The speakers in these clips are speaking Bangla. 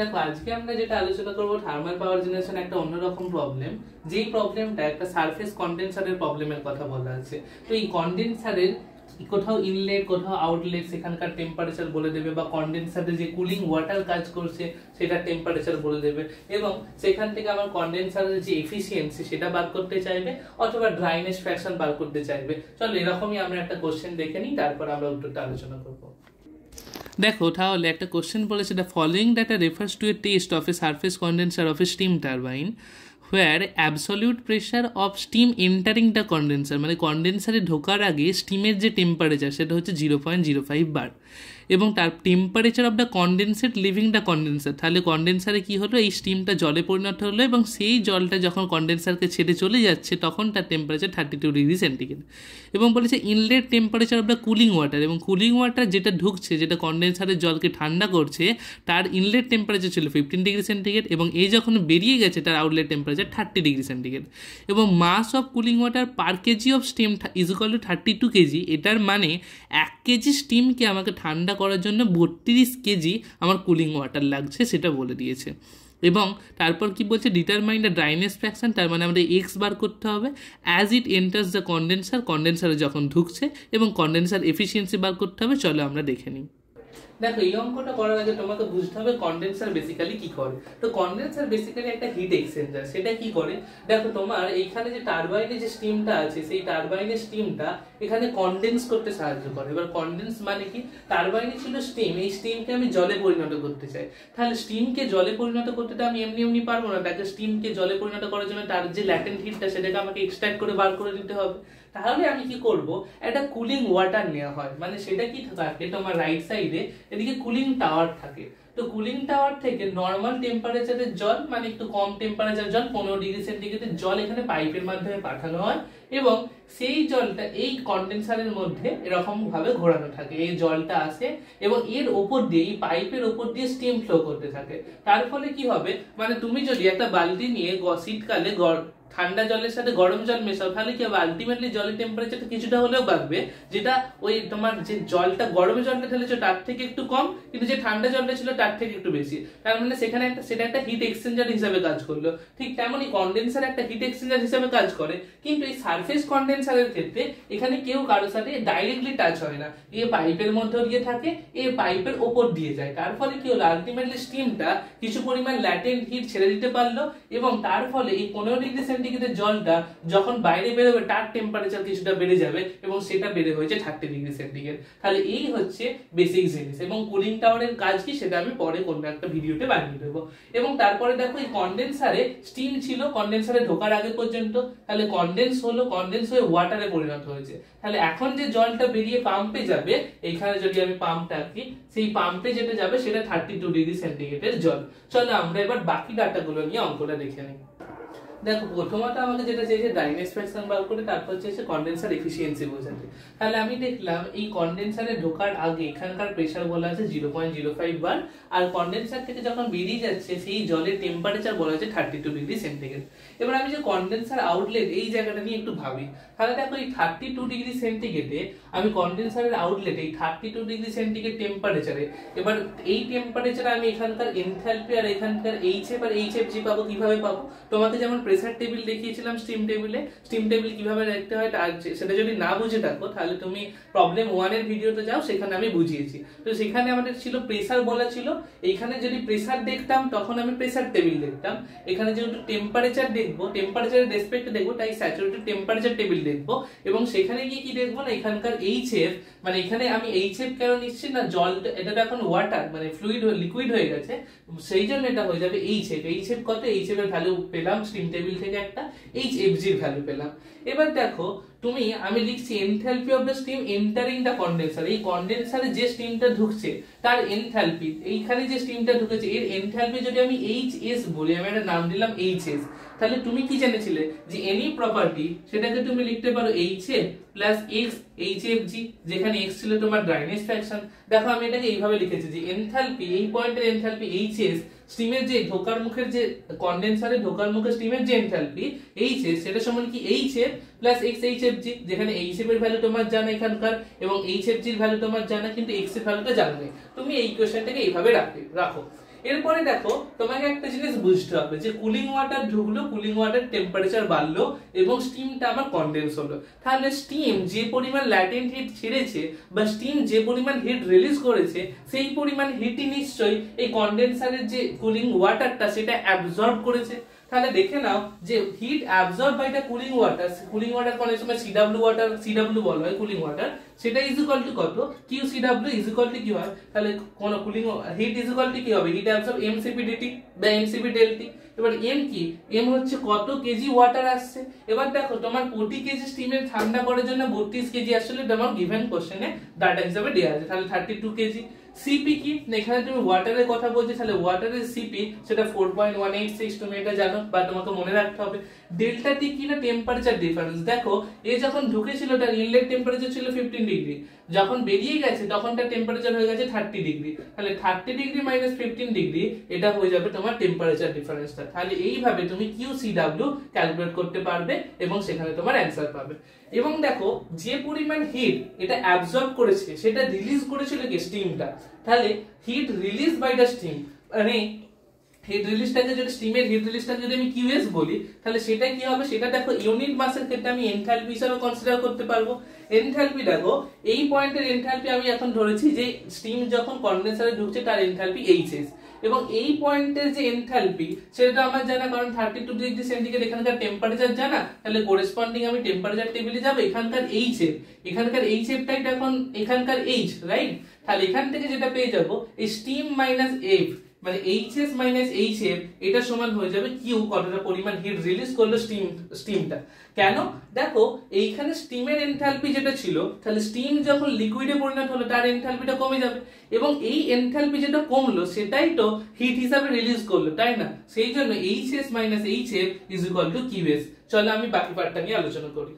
দেখো আজকে আমরা যেটা আলোচনা করব থার্মাল পাওয়ার জেনারেশন একটা অন্যরকম প্রবলেম, যেই প্রবলেমটা একটা সারফেস কন্ডেন্সারের প্রবলেমের কথা বলা আছে। তো এই কন্ডেন্সারের কোথাও ইনলেট কোথাও আউটলেট সেখানকার টেম্পারেচার বলে দেবে, বা কন্ডেন্সারে যে কুলিং ওয়াটার কাজ করছে সেটা টেম্পারেচার বলে দেবে, এবং সেখান থেকে আমার কন্ডেন্সারের যে এফিসিয়েন্সি সেটা বার করতে চাইবে, অথবা ড্রাইনেস ফ্র্যাকশন বার করতে চাইবে। চলো এরকমই আমরা একটা কোশ্চেন দেখে নিই, তারপর আমরা উত্তরটা আলোচনা করবো। দেখো তাহলে একটা কোশ্চেন বলেছে, the following data refers to A test of A surface condenser of A steam turbine where absolute pressure of steam entering the condenser, মানে কন্ডেন্সারে ঢোকার আগে স্টিমের যে টেম্পারেচার সেটা হচ্ছে 0.05 বার, এবং তার temperature of the condensate leaving the condenser, তাহলে কন্ডেন্সারে কী হলো, এই স্টিমটা জলে পরিণত হলো, এবং সেই জলটা যখন কন্ডেন্সারকে ছেড়ে চলে যাচ্ছে তখন তার টেম্পারেচার 32 ডিগ্রি সেন্টিগ্রেড। এবং বলেছে inlet temperature of the cooling water, এবং কুলিং ওয়াটার যেটা ঢুকছে, যেটা কন্ডেন্সারের জলকে ঠান্ডা করছে, তার ইনলেট টেম্পারেচার ছিল 15 ডিগ্রি সেন্টিগ্রেড, এবং এই যখন বেরিয়ে গেছে তার আউটলেট টেম্পারেচার 30 ডিগ্রি সেন্টিগ্রেড। এবং mass of cooling water per kg of steam is equal to 32 kg. এটার মানে 1 কেজি স্টিমকে আমাকে ঠান্ডা করার জন্য 32 কেজি আমার কুলিং ওয়াটার লাগছে, সেটা বলে দিয়েছে। এবং তারপর কি বলছে, ডিটারমাইন দ্য ড্রাইনেস ফ্র্যাকশন, তার মানে আমাদের এক্স বার করতে হবে as it enters the condenser, কন্ডেন্সারে যখন ঢুকছে, এবং কন্ডেন্সার এফিসিয়েন্সি বার করতে হবে। চলো আমরা দেখে নিই। দেখো এই অঙ্কটা করার আগে তোমাকে বুঝতে হবে কন্ডেন্সার বেসিক্যালি কি করে। তো কন্ডেন্সার বেসিক্যালি একটা হিট এক্সচেঞ্জার। সেটা কি করে, দেখো তোমার এইখানে যে টারবাইনে যে স্টিমটা আছে, সেই টারবাইনের স্টিমটা এখানে কন্ডেন্স করতে সাহায্য করে। এবার কন্ডেন্স মানে কি, টারবাইনে ছিল স্টিম, এই স্টিমকে আমি জলে পরিণত করতে চাই। তাহলে স্টিমকে জলে পরিণত করতে তো আমি এমনি এমনি পারবো না, তাকে স্টিমকে জলে পরিণত করার জন্য তার যে ল্যাটেন্ট হিটটা সেটাকে আমাকে এক্সট্রাক্ট করে বার করে দিতে হবে। তাহলে আমি কি করব, একটা কুলিং ওয়াটার নেওয়া হয়, মানে সেটা কি থাকে তোমার রাইট সাইডে এদিকে কুলিং টাওয়ার থাকে। তো কুলিং টাওয়ার থেকে নর্মাল টেম্পারেচারের জল, মানে একটু কম টেম্পারেচার জল 15 ডিগ্রি সেন্টিগ্রেডের জল এখানে পাইপের মাধ্যমে পাঠানো হয়, এবং সেই জলটা এই কন্ডেন্সারের মধ্যে এরকম ভাবে ঘোরানো থাকে। এই জলটা আসে এবং এর উপর দিয়ে, এই পাইপের উপর দিয়ে স্টিম ফ্লো করতে থাকে। তার ফলে কি হবে, মানে তুমি যদি একটা বালতি নিয়ে শীতকালে ঠান্ডা জলের সাথে গরম জল মেশাও, তাহলে কি হবে, আলটিমেটলি জলের টেম্পারেচারটা কিছুটা হলেও বাড়বে, যেটা ওই তোমার যে জলটা গরম জলটা ঢেলেছো তার থেকে একটু কম, কিন্তু যে ঠান্ডা জলটা ছিল তার থেকে একটু বেশি। তার মানে সেখানে সেটা একটা হিট এক্সচেঞ্জার হিসেবে কাজ করলো। ঠিক তেমনই কন্ডেন্সার একটা হিট এক্সচেঞ্জার হিসেবে কাজ করে, কিন্তু এই সারফেস কন্ডেন্সারের ক্ষেত্রে এখানে কেউ কারোর সাথে ডাইরেক্টলি টাচ হয় না, এ পাইপের মধ্যে দিয়ে থাকে, এ পাইপের ওপর দিয়ে যায়। তার ফলে কি হলো, আলটিমেটলি স্টিমটা কিছু পরিমাণ ল্যাটেন্ট হিট ছেড়ে দিতে পারলো, এবং তার ফলে এই 15 ডিগ্রি সেন্টিগ্রেডের জলটা যখন বাইরে বেরোবে তার টেম্পারেচার কিছুটা বেড়ে যাবে, এবং সেটা বেড়ে হয়েছে 30 ডিগ্রি সেন্টিগ্রেড। তাহলে এই হচ্ছে বেসিক জিনিস। এবং কুলিং টাওয়ারের কাজ কি সেটা আমি পরে কোনো একটা ভিডিওতে বানিয়ে দেবো। এবং তারপরে দেখো এই কন্ডেন্সারে স্টিম ছিল কন্ডেন্সারে ঢোকার আগে পর্যন্ত, তাহলে কন্ডেন্স হলো, কন্ডেন্স হয়ে ওয়াটারে পরিণত হয়েছে। তাহলে এখন যে জলটা বেরিয়ে পাম্পে যাবে, এখানে যদি আমি পাম্পটা আঁকি, সেই পাম্পে যেটা যাবে সেটা 32 ডিগ্রি সেন্টিগ্রেডের জল। চলো আমরা এবার বাকি ডাটাগুলো নিয়ে অঙ্কটা দেখে নিই। দেখো প্রথমত আমাকে যেটা চেয়েছে ড্রাইনেস ফ্র্যাকশন বার করে, তারপর চেয়েছে কন্ডেন্সার এফিসিয়েন্সি বোঝাতে। তাহলে আমি দেখলাম এই কন্ডেন্সারে ঢোকার আগে এখানকার প্রেসার বলা আছে 0.05 বার, আর কন্ডেন্সার থেকে যখন বেরিয়ে যাচ্ছে সেই জলের টেম্পারেচার বলা আছে 32 ডিগ্রি সেন্টিগ্রেড। এবার আমি যে কন্ডেন্সার আউটলেট এই জায়গাটা নিয়ে একটু ভাবি, তাহলে দেখো এই 32 ডিগ্রি সেন্টিগ্রেডে আমি কন্ডেন্সারের আউটলেট এই 32 ডিগ্রি সেন্টিগ্রেড টেম্পারেচারে, এবার এই টেম্পারেচারে আমি এখানকার এনথালপি আর এখানকার এইচএফ আর এইচএফজি পাবো। কিভাবে পাবো, তোমাকে যেমন প্রেসার টেবিল দেখিয়েছিলাম স্টিম টেবিল কিভাবে দেখতে হয়, সেটা যদি না বুঝে থাকো তাহলে তুমি প্রবলেম 1 এর ভিডিওতে যাও, সেখানে আমি বুঝিয়েছি। তো সেখানে আমাদের ছিল প্রেসার বলা ছিল, এইখানে যদি প্রেসার দেখতাম তখন আমি প্রেসার টেবিল দেখতাম, এখানে যেহেতু টেম্পারেচার দেখবো, টেম্পারেচারের রেসপেক্টে দেখবো, তাই স্যাচুরেটেড টেম্পারেচার টেবিল দেখবো। এবং সেখানে গিয়ে কি দেখবো না, এখানকার এইচএফ, মানে এখানে আমি এইচএফ কেন নিচ্ছি না, জলটা এটা তো এখন ওয়াটার মানে ফ্লুইড লিকুইড হয়ে গেছে, সেই জন্য এটা হয়ে যাবে এইচএফ কত, এইচএফ এর ভ্যালু পেলাম স্টিম টেবিল থেকে একটা, এইচএফজি এর ভ্যালু পেলাম। এবার দেখো আমি লিখছি enthalpy of the steam entering the condenser, এই কন্ডেন্সারে যে স্টিমটা ঢুকছে তার এনথালপি, এইখানে যে স্টিমটা ঢুকেছে এর এনথালপি যদি আমি এইচএস বলি, আমি একটা নাম দিলাম এইচএস, তাহলে তুমি কি জেনেছিলে যে এনি প্রপার্টি সেটাকে তুমি লিখতে পারো এইচএফ প্লাস এক্স এইচএফজি, যেখানে এক্স ছিল তোমার ড্রাইনেস ফ্র্যাকশন। দেখো আমি এটাকে এইভাবে লিখেছি যে এনথালপি, এই পয়েন্টের এনথালপি এইচএস, স্টিমের যে ঢোকার মুখের যে কন্ডেন্সারে ঢোকার মুখে স্টিমের যে এনথালপি এইচএস, সেটা সমান কি এইচএফ প্লাস এক্স এইচএফজি, যেখানে এইচএফ এর ভ্যালু তোমার জানা এখানকার, এবং এইচএফজি এর ভ্যালু তোমার জানা, কিন্তু এক্স এর ভ্যালুটা জানা নেই। তুমি এই ইকুয়েশনটাকে এইভাবে রাখো। এরপরে দেখো তোমাকে একটা জিনিস বুঝতে হবে যে কুলিং ওয়াটার ঢুকলো, কুলিং ওয়াটার টেম্পারেচার বাড়লো এবং স্টিমটা আমার কনডেন্স হলো। তাহলে স্টিম যে পরিমাণ ল্যাটেন্ট হিট ছেড়েছে বা স্টিম যে পরিমাণ হিট রিলিজ করেছে সেই পরিমাণ হিটই নিশ্চয়ই এই কনডেন্সারের যে কুলিং ওয়াটারটা সেটা অ্যাবজর্ব করেছে। তাহলে দেখে নাও যে heat absorb by the cooling water অনেক সময় সিডব্লিউ ওয়াটার, সিডব্লিউ বলা হয় কুলিং ওয়াটার, সেটা ইজ ইকুয়াল টু কত, Q CW is equal to কি হয়, তাহলে কোন cooling heat is equal to কি হবে, হিট অ্যাবজর্ব এমসিপি ডিটি বা এমসিপি ডেলটি। এবার এম কি, এম হচ্ছে কত কেজি ওয়াটার আসছে। এবার দেখো তোমার প্রতি কেজি স্টিমের ঠান্ডা করার জন্য 32 কেজি আসলে তোমার গিভেন কোশ্চেনে ডাটা হিসাবে দেওয়া আছে, তাহলে 32 কেজি। সিপি কি, এখানে তুমি ওয়াটারের কথা বলছো, তাহলে ওয়াটারের সিপি সেটা 4.186, তুমি এটা জানো বা তোমাকে মনে রাখতে হবে। ডেল্টা টি কি না, টেম্পারেচার ডিফারেন্স। দেখো এ যখন ঢুকেছিল তার ইনলেট টেম্পারেচার ছিল 15 ডিগ্রি, যখন বেরিয়ে গেছে তখন তার টেম্পারেচার হয়ে গেছে 30 ডিগ্রি, তাহলে 30 ডিগ্রি মাইনাস 15 ডিগ্রি এটা হয়ে যাবে তোমার টেম্পারেচার ডিফারেন্সটা। তাহলে এইভাবে তুমি কিউ-সি-ডাব্লিউ ক্যালকুলেট করতে পারবে এবং সেখানে তোমার অ্যানসার পাবে। এবং দেখো যে পরিমাণ হিট এটা অ্যাবজর্ব করেছে সেটা রিলিজ করেছিল কি, স্টিমটা। তাহলে heat release by the steam, মানে হিট রিলিজটাকে যদি স্টিমের হিট রিলিজটাকে যদি আমি কিউএস বলি তাহলে সেটা কি হবে, সেটা দেখো ইউনিট মাসের ক্ষেত্রে আমি এনথালপি হিসেবে কনসিডার করতে পারবো। এনথালপি দেখো এই পয়েন্টের এনথালপি আমি এখন ধরেছি যে স্টিম যখন কনডেন্সারে ঢুকছে তার এনথালপি এইচএস, এবং এই পয়েন্টের যে এনথালপি সেটা আমার জানা, কারণ 32 ডিগ্রি সেন্টিগ্রেড এখানকার টেম্পারেচার জানা, তাহলে করেসপন্ডিং আমি টেম্পারেচার টেবিলে যাব, এখানকার এইচএফ, এখানকার এইচএফটাই এখন এখানকার এইচ, রাইট। তাহলে এখান থেকে যেটা পেয়ে যাব এই স্টিম মাইনাস এফ, মানে এইচএস মাইনাস এইচএফ, এটা সমান হয়ে যাবে কিউ, কতটা পরিমাণ হিট রিলিজ করলো স্টিমটা। কেন, দেখো এইখানে স্টিমের এনথালপি যেটা ছিল, তাহলে স্টিম যখন লিকুইডে পরিণত হলো তার এনথালপিটা কমে যাবে, এবং এই এনথালপি যেটা কমলো সেটাই তো হিট হিসাবে রিলিজ করলো, তাই না। সেই জন্য HS minus HF is equal to QS. চলো আমি বাকি পার্টটা নিয়ে আলোচনা করি।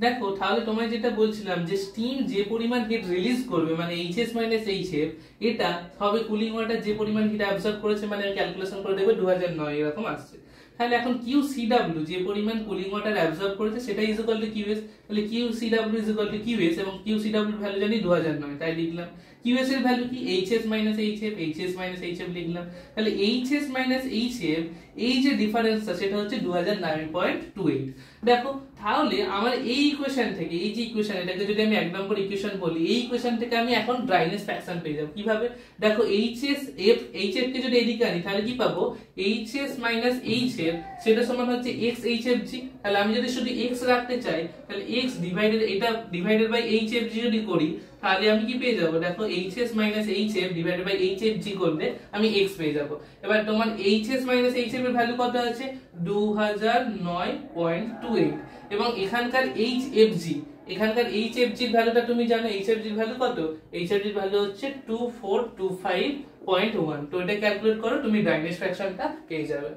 দেখো তাহলে তোমায় যেটা বলছিলাম যে স্টিম যে পরিমাণ হিট রিলিজ করবে মানে এইচএস মাইনাস এইচএফ, এটা হবে কুলিং ওয়াটার যে পরিমাণ হিট অ্যাবজর্ব করেছে, মানে ক্যালকুলেশন করে দেখবে 2009 এরকম আসছে। তাহলে এখন কিউ সিডব্লিউ যে পরিমাণ কুলিং ওয়াটার অ্যাবজর্ব করেছে সেটা ইজ ইকুয়াল টু কিউএস, তাহলে Q CW is equal to QS, এবং কিউ সিডব্লিউ ভ্যালু জানি 2009, তাই লিখলাম। কিউএস এর ভ্যালু কি, HS minus HF, HS minus HF লিখলাম। তাহলে এইচএস মাইনাস এইচএফ এই যে ডিফারেন্সটা সেটা হচ্ছে 2009.28। দেখো তাহলে আমার এই ইকুয়েশন থেকে, এই যে ইকুয়েশন এটাকে যদি আমি 1 নম্বর ইকুয়েশন বলি, এই ইকুয়েশন থেকে আমি এখন ড্রাইনেস ফ্র্যাকশন পেয়ে যাব। কিভাবে, দেখো এইচএস এফ, এইচএফ কে যদি এদিকে আনি তাহলে কি পাবো, এইচএস মাইনাস এইচএফ সেটা সমান হচ্ছে এক্স এইচএফজি। তাহলে আমি যদি শুধু এক্স রাখতে চাই তাহলে এক্স ডিভাইডেড, এটা ডিভাইডেড বাই এইচএফজি যদি করি তাহলে আমি কি পেয়ে যাব, দেখো HS minus HF divided by HFG করলে আমি এক্স পেয়ে যাব। এবার তোমার এইচএস মাইনাস এইচএফ এর ভ্যালু কত আছে, 2009.28, এবং এখানকার এইচএফজি, এখানকার এইচএফজি এর ভ্যালুটা তুমি জানো, এইচএফজি এর ভ্যালু কত, এইচএফজি এর ভ্যালু হচ্ছে 2425.1। তো এটা ক্যালকুলেট করো, তুমি ড্রাইনেজ ফ্র্যাকশনটা পেয়ে যাবে।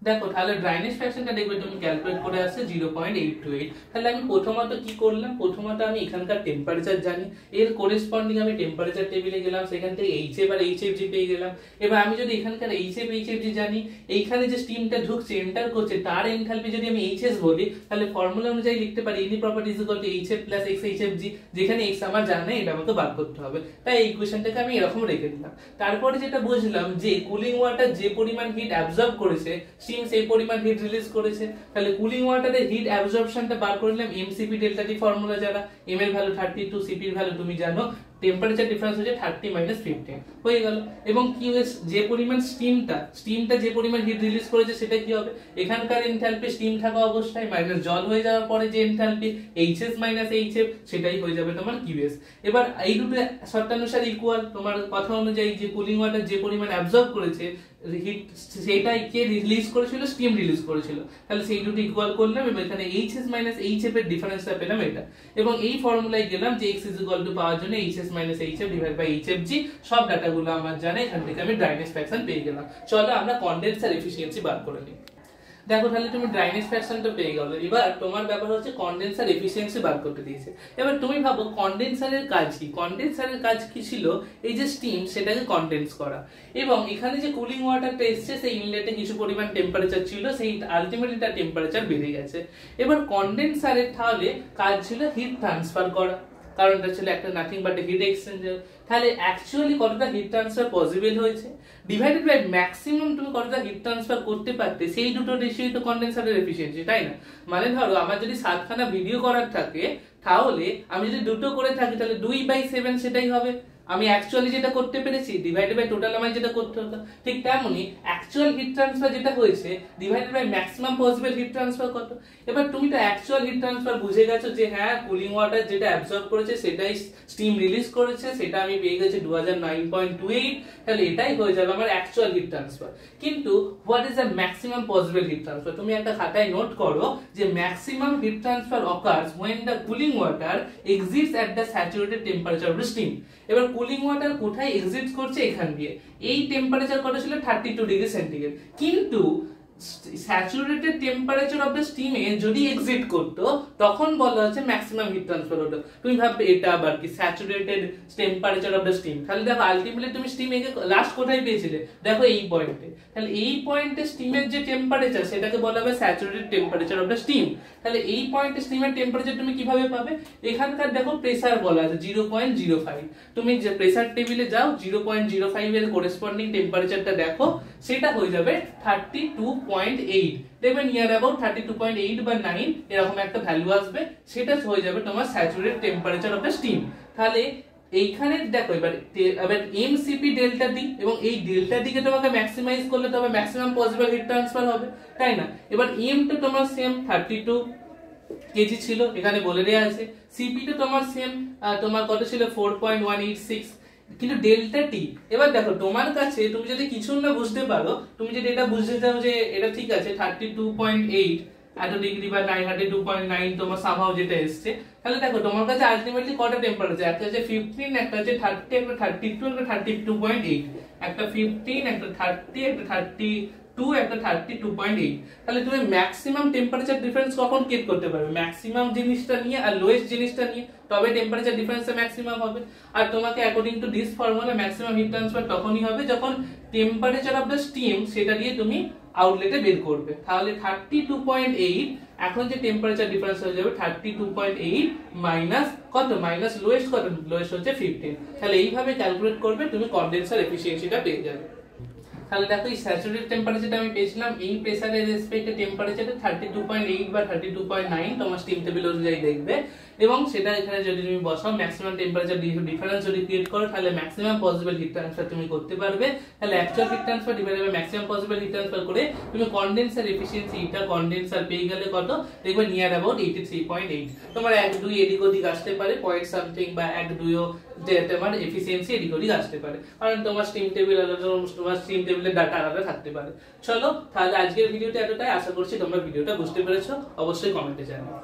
দেখো তাহলে ড্রাইনেজ ফ্র্যাকশনটা দেখবে তুমি ক্যালকুলেট করে আসছে 0.828। তাহলে আমি প্রথমত কি করলাম, প্রথমত আমি এখানকার টেম্পারেচার জানি, এর করেসপন্ডিং আমি টেম্পারেচার টেবিলে গেলাম, সেখান থেকে এইচএফ আর এইচএফজি পেয়ে গেলাম। এবার আমি যদি এখানকার এইচএফ এইচএফজি জানি, এইখানে যে স্টিমটা ঢুকছে এন্টার করছে তার এনথালপি যদি আমি এইচএস বলি তাহলে ফর্মুলা অনুযায়ী লিখতে পারি any property is equal to HF plus x HFG, যেখানে এক্স আমার জানা নেই, এটা আমাকে বার করতে হবে, তাই এই ইকুয়েশনটাকে আমি এরকম রেখে দিলাম। তারপরে যেটা বুঝলাম যে কুলিং ওয়াটার যে পরিমাণ হিট অ্যাবজর্ব করেছে স্টিম সেই পরিমাণ হিট রিলিজ করেছে, তাহলে কুলিং ওয়াটারের হিট অ্যাবজর্পশনটা বার করে নিলাম এমসিপি ডেল্টা টি ফর্মুলা যারা, এম এর ভ্যালু 32, সিপি এর ভ্যালু তুমি জানো, টেম্পারেচার ডিফারেন্স হচ্ছে 30 - 15 হয়ে গেল। এবং কিউএস যে পরিমাণ স্টিমটা যে পরিমাণ হিট রিলিজ করেছে সেটা কি হবে, এখানকার এনথালপি স্টিম থাকা অবস্থায় মাইনাস জল হয়ে যাওয়ার পরে যে এনথালপি এইচএস মাইনাস এইচএফ সেটাই হয়ে যাবে তোমার কিউএস। এবার এই দুটো শর্তানুসারে ইকুয়াল, তোমার কথা অনুযায়ী যে কুলিং ওয়াটার যে পরিমাণ অ্যাবজর্ব করেছে হিট সেটাই কে রিলিজ করেছিল, স্টিম রিলিজ করেছিল, তাহলে সেই দুটো ইকুয়াল করলাম এবং এখানে এইচএস মাইনাস এইচএফ এর ডিফারেন্সটা পেলাম এটা, এবং এই ফর্মুলায় গেলাম যে x পাওয়ার জন্য HS minus HF divide by HFG, সব ডাটাগুলো আমার জানা, এখান থেকে আমি ড্রাইনেজ ফ্র্যাকশন পেয়ে গেলাম। চলো আমরা কনডেন্সার এফিসিয়েন্সি বার করে নিই। দেখো তাহলে তুমি ড্রাইনেজ ফ্র্যাকশনটা পেয়ে গেল, এবার তোমার ব্যাপার হচ্ছে কনডেন্সার এফিসিয়েন্সি বার করতে দিয়েছে। এবার তুমি ভাবো কনডেন্সারের কাজ কি, কনডেন্সারের কাজ কি ছিল, এই যে স্টিম সেটাকে কনডেন্স করা, এবং এখানে যে কুলিং ওয়াটারটা এসছে সেই ইনলেটে কিছু পরিমাণ টেম্পারেচার ছিল, সেই আলটিমেটলি তার টেম্পারেচার বেড়ে গেছে। এবার কনডেন্সারের তাহলে কাজ ছিল হিট ট্রান্সফার করা, কারণটা ছিল একটা নাথিং বাট হিট এক্সচেঞ্জার। তাহলে অ্যাকচুয়ালি কতটা হিট ট্রান্সফার পসিবল হয়েছে ডিভাইডেড বাই ম্যাক্সিমাম তুমি কতটা হিট ট্রান্সফার করতে পারতে, সেই দুটো রেশিওই তো কন্ডেন্সারের এফিসিয়েন্সি, তাই না? মানে ধরো আমার যদি 7খানা ভিডিও করার থাকে, তাহলে আমি যদি দুটো করে থাকি তাহলে 2/7 সেটাই হবে। আমি অ্যাকচুয়ালি যেটা করতে পেরেছি ডিভাইডেড বাই টোটাল আমায় যেটা করতে হতো। ঠিক তেমনি অ্যাকচুয়াল হিট ট্রান্সফার যেটা হয়েছে divided by maximum possible heat transfer কত। এবার তুমি তো অ্যাকচুয়াল হিট ট্রান্সফার বুঝে গেছো যে হ্যাঁ কুলিং ওয়াটার যেটা অ্যাবজর্ব করেছে সেটাই স্টিম রিলিজ করেছে, সেটা আমি পেয়ে গেছি 2009.28। তাহলে এটাই হয়ে যাবে আমার অ্যাকচুয়াল হিট ট্রান্সফার। কিন্তু what is the maximum possible heat transfer? তুমি একটা খাতায় নোট করো যে maximum heat transfer occurs when the cooling water exits at the saturated temperature of the steam। এবার কুলিং ওয়াটার কোথায় এক্সিট করছে? এখান দিয়ে। এই টেম্পারেচার কত ছিল? 32 ডিগ্রি সেন্টিগ্রেড। কিন্তু স্যাচুরেটেড টেম্পারেচার অফ দ্য স্টিমে যদি এক্সিট করতো তখন বলা হচ্ছে ম্যাক্সিমাম হিট ট্রান্সফার হতো। তুমি ভাববে এটা আবার কি saturated temperature of the steam? তাহলে দেখো আলটিমেটলি তুমি স্টিম একে লাস্ট কোথায় পেয়েছিলে? দেখো এই পয়েন্টে। তাহলে এই পয়েন্টে স্টিমের যে টেম্পারেচার সেটাকে বলা হবে saturated temperature of the steam. তাহলে এই পয়েন্টে স্টিমের টেম্পারেচার তুমি কিভাবে পাবে? এখানকার দেখো প্রেসার বলা আছে 0.05। তুমি যে প্রেসার টেবিলে যাও 0.05 এর করেসপন্ডিং টেম্পারেচারটা দেখো, সেটা হয়ে যাবে 32.8। দেখবে নিয়ার অ্যাবাউট 32.8 বা 9 এরকম একটা ভ্যালু আসবে, সেটা হয়ে যাবে তোমার saturated temperature of the steam. তাহলে এইখানে দেখো এবার এমসিপি ডেল্টা ডি, এবং এই ডেল্টা ডি কে তোমাকে ম্যাক্সিমাইজ করলে তবে ম্যাক্সিমাম পসিবল হিট ট্রান্সফার হবে, তাই না? এবার এম তো তোমার সেম 32 কেজি ছিল, এখানে বলে দেয়া আছে। সিপি তো তোমার সেম, তোমার কত ছিল? 4.186। কিন্তু ডেল্টা টি, এবার দেখো তোমার কাছে তুমি যদি কিছু না বুঝতে পারো, তুমি যদি এটা বুঝতে চাও যে এটা ঠিক আছে 32.8 এত ডিগ্রি বা 902.9 তোমার সামহাও যেটা এসছে, তাহলে দেখো তোমার কাছে আলটিমেটলি কত টেম্পারেচার? একটা হচ্ছে 15, একটা হচ্ছে 30, একটা 32, একটা 32.8, একটা 15, একটা 30, একটা 32, একটা 32.8। তাহলে তুমি ম্যাক্সিমাম টেম্পারেচার ডিফারেন্স কখন কেট করতে পারবে? ম্যাক্সিমাম জিনিসটা নিয়ে আর লোয়েস্ট জিনিসটা নিয়ে, তবে টেম্পারেচার ডিফারেন্সটা ম্যাক্সিমাম হবে। আর তোমাকে according to this formula maximum heat transfer তখনই হবে যখন টেম্পারেচার অফ দ্য স্টিম সেটা দিয়ে তুমি আউটলেটে বের করবে। তাহলে 32.8 এখন যে টেম্পারেচার ডিফারেন্স হয়ে যাবে 32.8 মাইনাস কত? মাইনাস লোয়েস্ট কত? লোয়েস্ট হচ্ছে 15। তাহলে এইভাবে ক্যালকুলেট করবে, তুমি কনডেন্সার এফিসিয়েন্সিটা পেয়ে যাবে। তাহলে দেখো এই স্যাচুরেটেড টেম্পারেচারটা আমি পেয়েছিলাম এই প্রেসারের রেসপেক্টে টেম্পারেচারে 32.8 বা 32.9 তোমার স্টিম টেবিল অনুযায়ী দেখবে, এবং সেটা এখানে যদি তুমি বসাও ম্যাক্সিমাম টেম্পারেচার ডিফারেন্স যদি ক্রিয়েট করো তাহলে ম্যাক্সিমাম পসিবল হিট ট্রান্সফার তুমি করতে পারবে। তাহলে actual heat transfer divided by maximum possible heat transfer করে তুমি কনডেন্সার এফিসিয়েন্সি এটা কনডেন্সার পেয়ে গেলে কত? দেখবে নিয়ার অ্যাবাউট 83.8। তোমার 1-2 এদিক ওদিক আসতে পারে, পয়েন্ট সামথিং বা 1-2ও তোমার এফিসিয়েন্সি এদিক ওদিক আসতে পারে, কারণ তোমার স্টিম টেবিল আলাদা, তোমার স্টিম টেবিলের ডাটা আলাদা থাকতে পারে। চলো তাহলে আজকের ভিডিওটা এতটাই, আশা করছি তোমরা ভিডিওটা বুঝতে পেরেছো, অবশ্যই কমেন্টে জানাও।